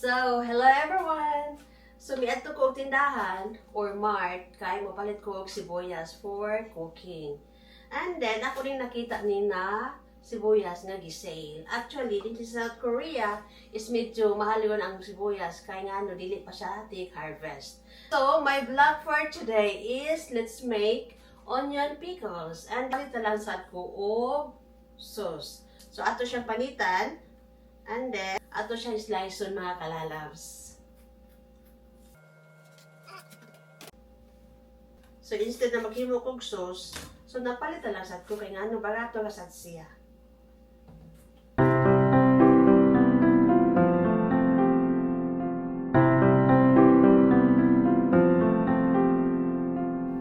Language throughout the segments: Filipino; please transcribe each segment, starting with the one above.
So, hello everyone! So, miadto ko og tindahan or mart kay mapalit ko og sibuyas for cooking. And then, ako rin nakita ni na sibuyas nga gisale. Actually, dito sa South Korea is medyo mahal yun ang sibuyas kaya nga no, dili pa siya take harvest. So, my vlog for today is let's make onion pickles. And palita lang sad ko og sauce. So, ato siyang panitan. And then, ato siyang slice mga kalalabs. So, instead na maghimo kog sauce, so napalitan lang sad ko kay nga ano, barato ka sad siya.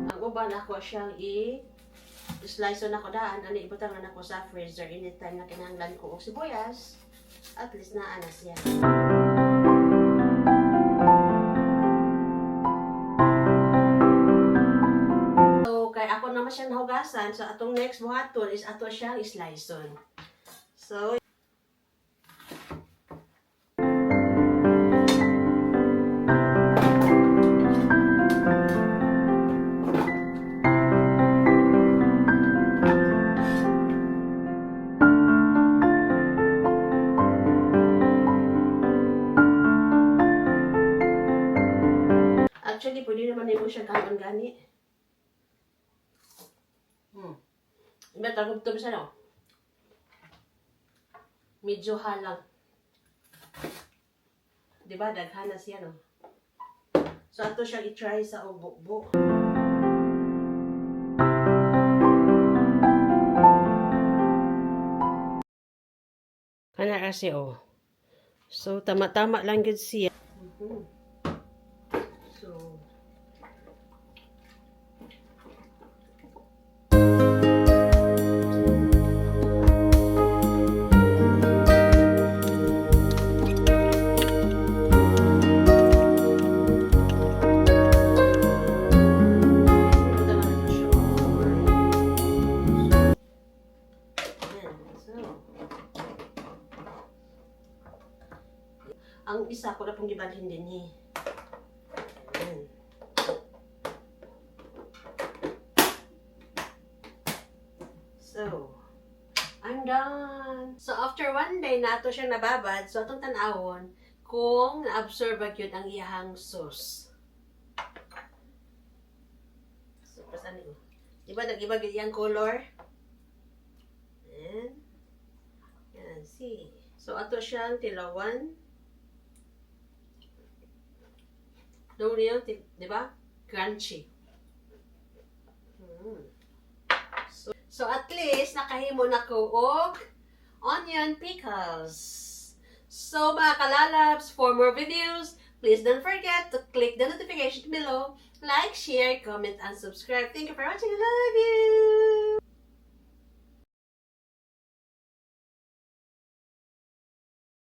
Ang uban ako siyang slice na ko daan, ano ibutang na ako sa freezer anytime na kinahanglan ko og sibuyas. At least naana siya. So, kay ako naman siya nahugasan. So, atong next buhaton is ato siyang sliceon. So, actually, pwede naman yung siya kanon gani. Iba tagog to bisa no? Medyo halang. Diba? Daghan na siya no? So, ato siya i-try sa ubukbo. Kana kasi oh. So, tama-tama lang gud siya. So, ang isa ko na pong gibalhin din eh. Ayan. So, I'm done. So, after one day na ito siyang nababad, so itong tanawon kung na-absorb yun ang iyahang sauce. So, pasan nyo. Diba, nag-iba yung color? Ayan. Ayan, see. So, ito siyang tilawan. Doon niyo, di ba? Crunchy. So, at least, nakahimo na ko og onion pickles. So, mga kalalabs, for more videos, please don't forget to click the notification below, like, share, comment, and subscribe. Thank you for watching. I love you!